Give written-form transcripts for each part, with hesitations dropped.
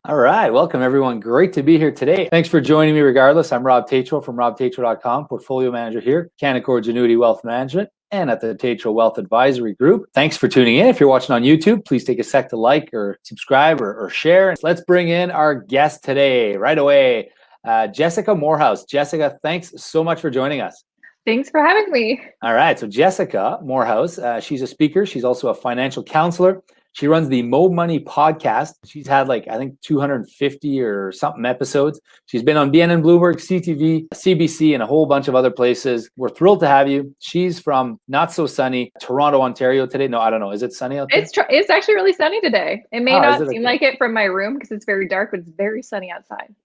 All right. Welcome, everyone. Great to be here today. Thanks for joining me regardless. I'm Rob Tatro from robtatro.com, portfolio manager here, Canaccord Genuity Wealth Management, and at the Tatro Wealth Advisory Group. Thanks for tuning in. If you're watching on YouTube, please take a sec to like or subscribe or share. Let's bring in our guest today right away, Jessica Morehouse. Jessica, thanks so much for joining us. Thanks for having me. All right. So Jessica Morehouse, she's a speaker. She's also a financial counselor. She runs the Mo Money podcast. She's had I think 250 or something episodes. She's been on BNN Bloomberg, CTV, CBC, and a whole bunch of other places. We're thrilled to have you. She's from not so sunny Toronto, Ontario today. No, I don't know. Is it sunny out there? It's actually really sunny today. It may not seem like it from my room because it's very dark, but it's very sunny outside.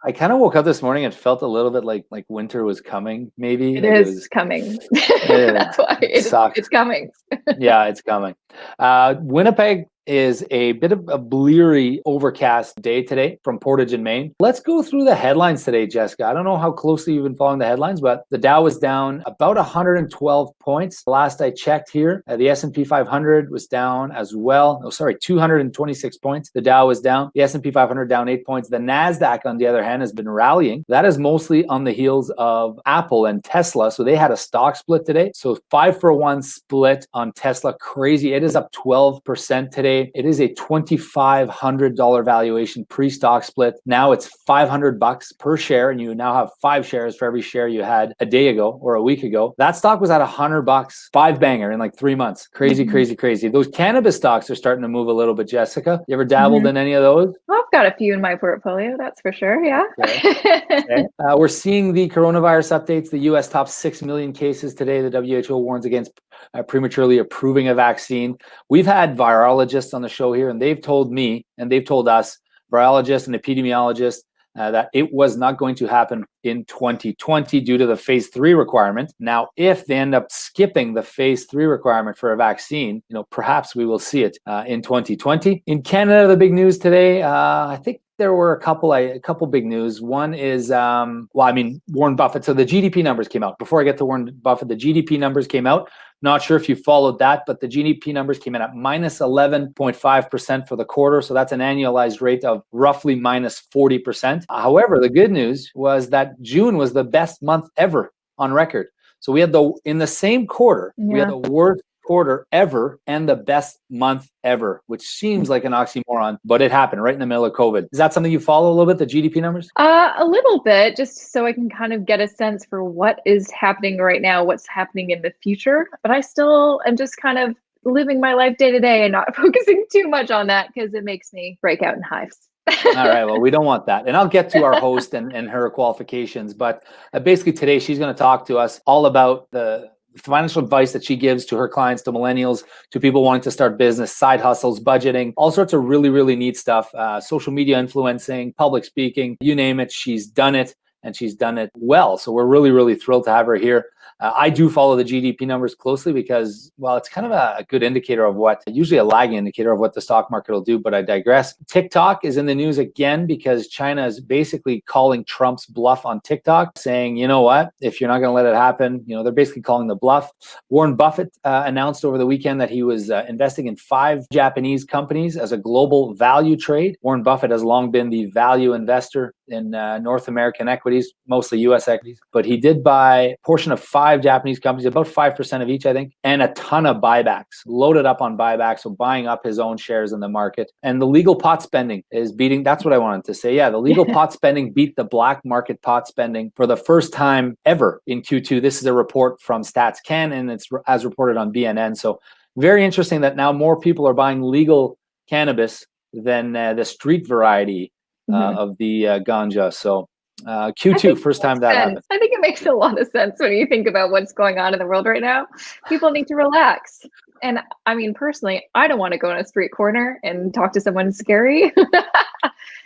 I kind of woke up this morning and felt a little bit like winter was coming, maybe. It is coming. That's why it's coming. Yeah, it's coming. Winnipeg is a bit of a bleary, overcast day today from Portage in Maine. Let's go through the headlines today, Jessica. I don't know how closely you've been following the headlines, but the Dow was down about 112 points. Last I checked here, the S&P 500 was down as well. 226 points. The Dow was down. The S&P 500 down 8 points. The NASDAQ, on the other hand, has been rallying. That is mostly on the heels of Apple and Tesla. So they had a stock split today. So 5-for-1 split on Tesla. Crazy. It is up 12% today. It is a $2,500 valuation pre-stock split. Now it's $500 per share, and you now have 5 shares for every share you had a day ago or a week ago. That stock was at $100, 5 banger in 3 months. Crazy, crazy. Those cannabis stocks are starting to move a little bit, Jessica. You ever dabbled in any of those? Well, I've got a few in my portfolio, that's for sure. Yeah. Okay. We're seeing the coronavirus updates. The U.S. tops 6 million cases today. The WHO warns against prematurely approving a vaccine. We've had virologists on the show here, and they've told me and they've told us, virologists and epidemiologists, that it was not going to happen in 2020 due to the phase 3 requirement. Now, if they end up skipping the phase 3 requirement for a vaccine, perhaps we will see it in 2020. In Canada, the big news today, I think there were a couple big news. One is, Warren Buffett. So the GDP numbers came out. Before I get to Warren Buffett, the GDP numbers came out. Not sure if you followed that, but the GDP numbers came in at minus 11.5% for the quarter. So that's an annualized rate of roughly minus 40%. However, the good news was that June was the best month ever on record. So we had in the same quarter, we had the worst quarter ever and the best month ever, which seems like an oxymoron, but it happened right in the middle of COVID. Is that something you follow a little bit, the GDP numbers? A little bit, just so I can kind of get a sense for what is happening right now, what's happening in the future. But I still am just kind of living my life day to day and not focusing too much on that because it makes me break out in hives. All right. Well, we don't want that. And I'll get to our host and her qualifications. But basically today, she's going to talk to us all about the financial advice that she gives to her clients, to millennials, to people wanting to start business, side hustles, budgeting, all sorts of really, really neat stuff, social media influencing, public speaking, you name it. She's done it, and she's done it well. So we're really, really thrilled to have her here. I do follow the GDP numbers closely because, well, it's kind of a good indicator of usually a lagging indicator of what the stock market will do, but I digress. TikTok is in the news again because China is basically calling Trump's bluff on TikTok, saying, you know what, if you're not going to let it happen, they're basically calling the bluff. Warren Buffett announced over the weekend that he was investing in 5 Japanese companies as a global value trade. Warren Buffett has long been the value investor in North American equities, mostly U.S. equities, but he did buy a portion of 5 Japanese companies, about 5% of each, I think, and a ton of buybacks, loaded up on buybacks, so buying up his own shares in the market. And the legal pot spending is beating, that's what I wanted to say. Yeah, the legal pot spending beat the black market pot spending for the first time ever in Q2. This is a report from StatsCan, and it's as reported on BNN. So very interesting that now more people are buying legal cannabis than the street variety of the ganja. So Q2, first time that happened. I think it makes a lot of sense when you think about what's going on in the world right now. People need to relax. And I mean, personally, I don't want to go on a street corner and talk to someone scary.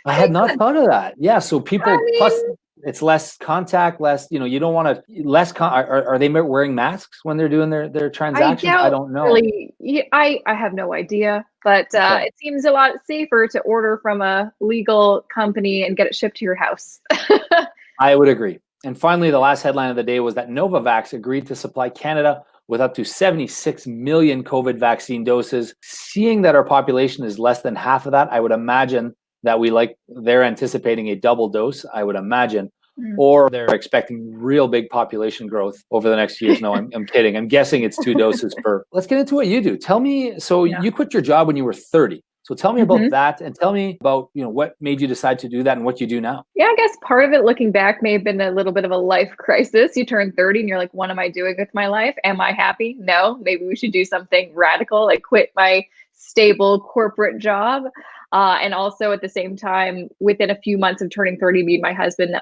I had not thought of that. Yeah. So people, plus it's less contact, less, you don't want to, are they wearing masks when they're doing their transactions? I don't know. Really, I have no idea, but it seems a lot safer to order from a legal company and get it shipped to your house. I would agree. And finally, the last headline of the day was that Novavax agreed to supply Canada with up to 76 million COVID vaccine doses. Seeing that our population is less than half of that, I would imagine that they're anticipating a double dose, I would imagine, Mm. or they're expecting real big population growth over the next few years. No, I'm kidding. I'm guessing it's 2 doses per. Let's get into what you do. Tell me, so Yeah. you quit your job when you were 30. So tell me about Mhm. that, and tell me about, what made you decide to do that and what you do now. Yeah, I guess part of it looking back may have been a little bit of a life crisis. You turn 30 and you're like, what am I doing with my life? Am I happy? No, maybe we should do something radical, like quit my stable corporate job. And also at the same time, within a few months of turning 30, me and my husband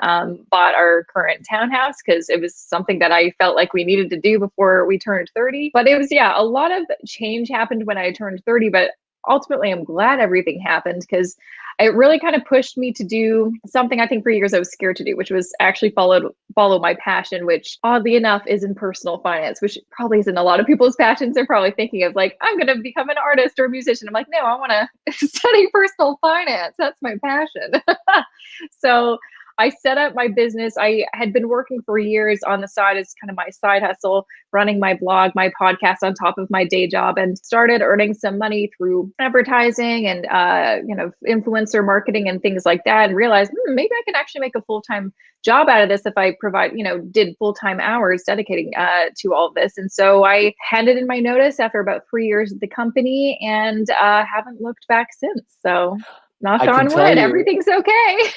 bought our current townhouse because it was something that I felt like we needed to do before we turned 30. But it was, yeah, a lot of change happened when I turned 30, but ultimately I'm glad everything happened because it really kind of pushed me to do something I think for years I was scared to do, which was actually follow my passion, which oddly enough is in personal finance, which probably isn't a lot of people's passions. They're probably thinking of like, I'm going to become an artist or a musician. I'm like, no, I want to study personal finance. That's my passion. So I set up my business. I had been working for years on the side as kind of my side hustle, running my blog, my podcast on top of my day job, and started earning some money through advertising and influencer marketing and things like that, and realized maybe I can actually make a full-time job out of this if I did full-time hours dedicating to all of this. And so I handed in my notice after about 3 years at the company and haven't looked back since. So knock I can on tell wood, you, everything's okay.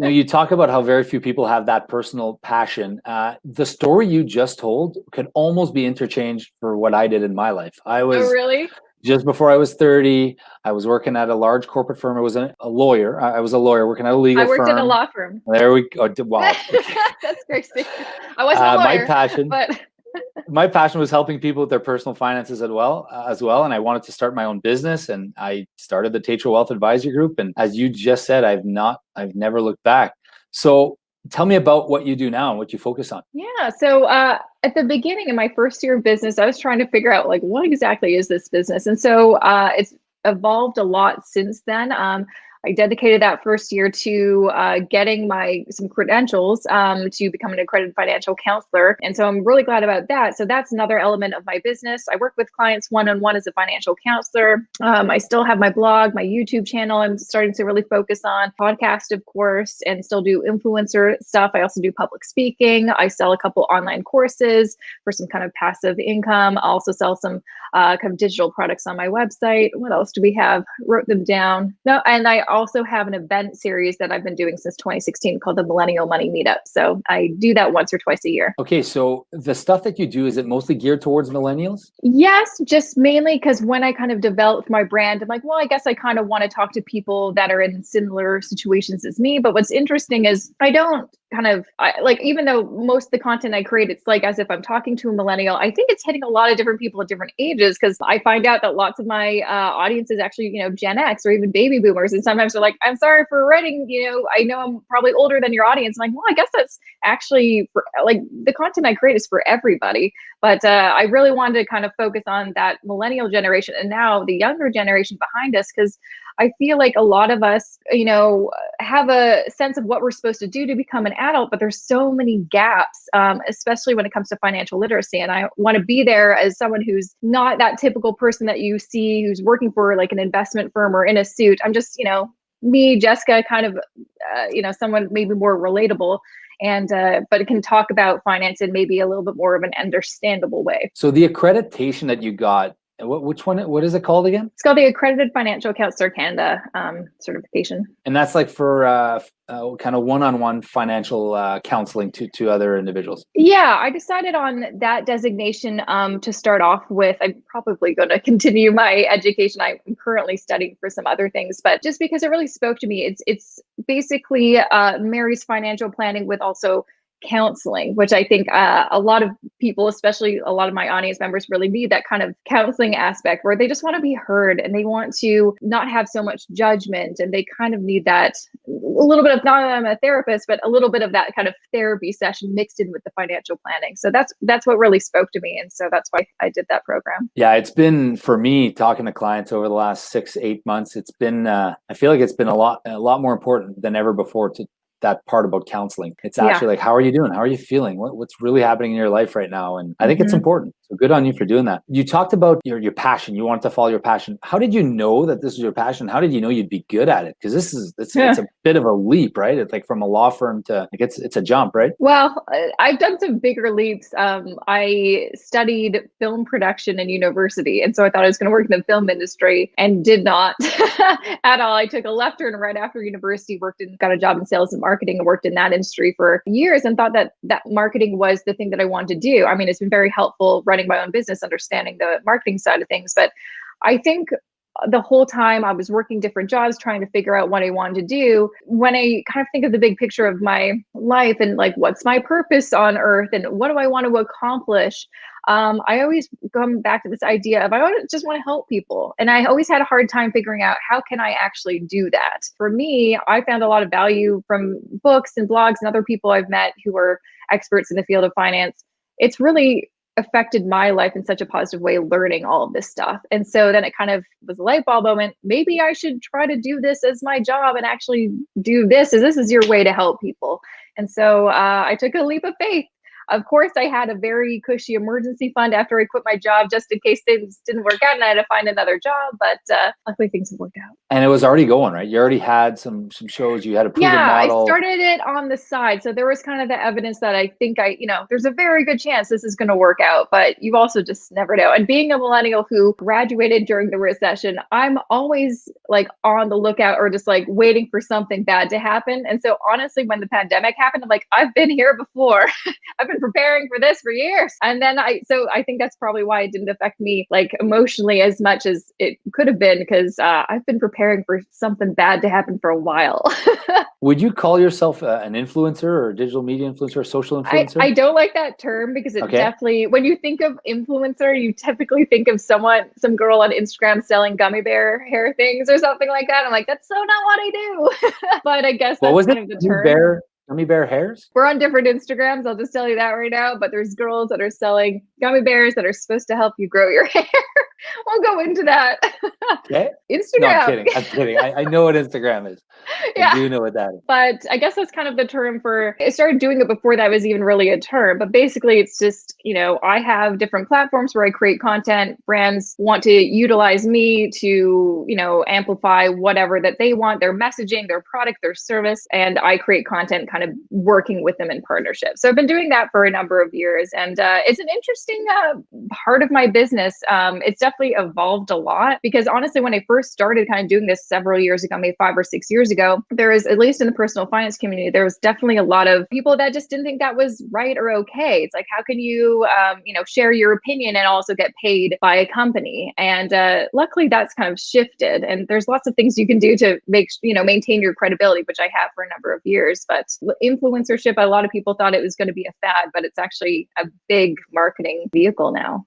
you talk about how very few people have that personal passion. The story you just told could almost be interchanged for what I did in my life. I Oh, was really? just before I was 30, I was working at a large corporate firm. I was a lawyer. I was a lawyer working at a legal I worked in a firm. law firm. There we go. Wow. Okay. That's crazy. I wasn't a My lawyer, passion, but my passion was helping people with their personal finances as well. And I wanted to start my own business, and I started the Tatro Wealth Advisory Group. And as you just said, I've never looked back. So tell me about what you do now and what you focus on. yeah. So at the beginning of my first year of business, I was trying to figure out like what exactly is this business, and so it's evolved a lot since then. I dedicated that first year to getting some credentials to become an accredited financial counselor. And so I'm really glad about that. So that's another element of my business. I work with clients one-on-one as a financial counselor. I still have my blog, my YouTube channel. I'm starting to really focus on podcast, of course, and still do influencer stuff. I also do public speaking. I sell a couple online courses for some kind of passive income. I also sell some kind of digital products on my website. What else do we have? Wrote them down. No, and I also have an event series that I've been doing since 2016 called the Millennial Money Meetup. So I do that once or twice a year. Okay, so the stuff that you do, is it mostly geared towards millennials? Yes, just mainly because when I kind of developed my brand, I'm like, well, I guess I kind of want to talk to people that are in similar situations as me. But what's interesting is I don't even though most of the content I create, it's like as if I'm talking to a millennial, I think it's hitting a lot of different people at different ages, because I find out that lots of my audience is actually, Gen X or even baby boomers. And sometimes they're like, I'm sorry for writing, I know I'm probably older than your audience. I'm like, well, I guess that's actually like the content I create is for everybody. But I really wanted to kind of focus on that millennial generation and now the younger generation behind us, because I feel like a lot of us, have a sense of what we're supposed to do to become an adult, but there's so many gaps, especially when it comes to financial literacy. And I want to be there as someone who's not that typical person that you see who's working for like an investment firm or in a suit. I'm just, me, Jessica, kind of, someone maybe more relatable, and but it can talk about finance in maybe a little bit more of an understandable way. So the accreditation that you got, what is it called again? It's called the Accredited Financial Consellor Canada certification. And that's like for kind of one-on-one financial counseling to other individuals. Yeah, I decided on that designation to start off with. I'm probably going to continue my education. I'm currently studying for some other things, but just because it really spoke to me, it's basically marries financial planning with also counseling, which I think a lot of people, especially a lot of my audience members, really need that kind of counseling aspect where they just want to be heard and they want to not have so much judgment, and they kind of need that a little bit of, not that I'm a therapist, but a little bit of that kind of therapy session mixed in with the financial planning. So that's what really spoke to me, and so that's why I did that program. Yeah, it's been, for me, talking to clients over the last 6-8 months, it's been I feel like it's been a lot more important than ever before that part about counseling. It's Yeah. actually like, how are you doing? How are you feeling? What's really happening in your life right now? And I think it's important. So good on you for doing that. You talked about your passion. You wanted to follow your passion. How did you know that this was your passion? How did you know you'd be good at it? Because it's a bit of a leap, right? It's like from a law firm to like it's a jump, right? Well, I've done some bigger leaps. I studied film production in university, and so I thought I was going to work in the film industry, and did not at all. I took a left turn right after university, got a job in sales and marketing, and worked in that industry for years, and thought that marketing was the thing that I wanted to do. I mean, it's been very helpful running my own business, understanding the marketing side of things, but I think the whole time I was working different jobs, trying to figure out what I wanted to do. When I kind of think of the big picture of my life and like, what's my purpose on earth and what do I want to accomplish? I always come back to this idea of just want to help people. And I always had a hard time figuring out how can I actually do that? For me, I found a lot of value from books and blogs and other people I've met who are experts in the field of finance. It's really affected my life in such a positive way, learning all of this stuff. And so then it kind of was a light bulb moment. Maybe I should try to do this as my job and actually do this, as this is your way to help people. And so I took a leap of faith. Of course, I had a very cushy emergency fund after I quit my job, just in case things didn't work out and I had to find another job. But luckily, things have worked out. And it was already going, right? You already had some shows. You had a proven model. I started it on the side, so there was kind of the evidence that I think there's a very good chance this is going to work out. But you also just never know. And being a millennial who graduated during the recession, I'm always like on the lookout or just like waiting for something bad to happen. And so honestly, when the pandemic happened, I'm like, I've been here before. I've been preparing for this for years. And then I think that's probably why it didn't affect me like emotionally as much as it could have been, because I've been preparing for something bad to happen for a while. Would you call yourself an influencer or a digital media influencer or social influencer? I don't like that term because it definitely, when you think of influencer, you typically think of some girl on Instagram selling gummy bear hair things or something like that. I'm like, that's so not what I do. But I guess that's kind of the term. Gummy bear hairs? We're on different Instagrams, I'll just tell you that right now, but there's girls that are selling gummy bears that are supposed to help you grow your hair. We'll go into that. Okay. Instagram. No, I'm kidding. I know what Instagram is. Yeah. I do know what that is. But I guess that's kind of the term I started doing it before that was even really a term. But basically it's just, I have different platforms where I create content. Brands want to utilize me to, amplify whatever that they want, their messaging, their product, their service. And I create content kind of working with them in partnership. So I've been doing that for a number of years. And it's an interesting part of my business. It's definitely evolved a lot because honestly, when I first started kind of doing this several years ago, maybe 5 or 6 years ago, there is, at least in the personal finance community, there was definitely a lot of people that just didn't think that was right or okay. It's like, how can you, share your opinion and also get paid by a company? And luckily that's kind of shifted. And there's lots of things you can do to maintain your credibility, which I have for a number of years. But influencership, a lot of people thought it was going to be a fad, but it's actually a big marketing vehicle now.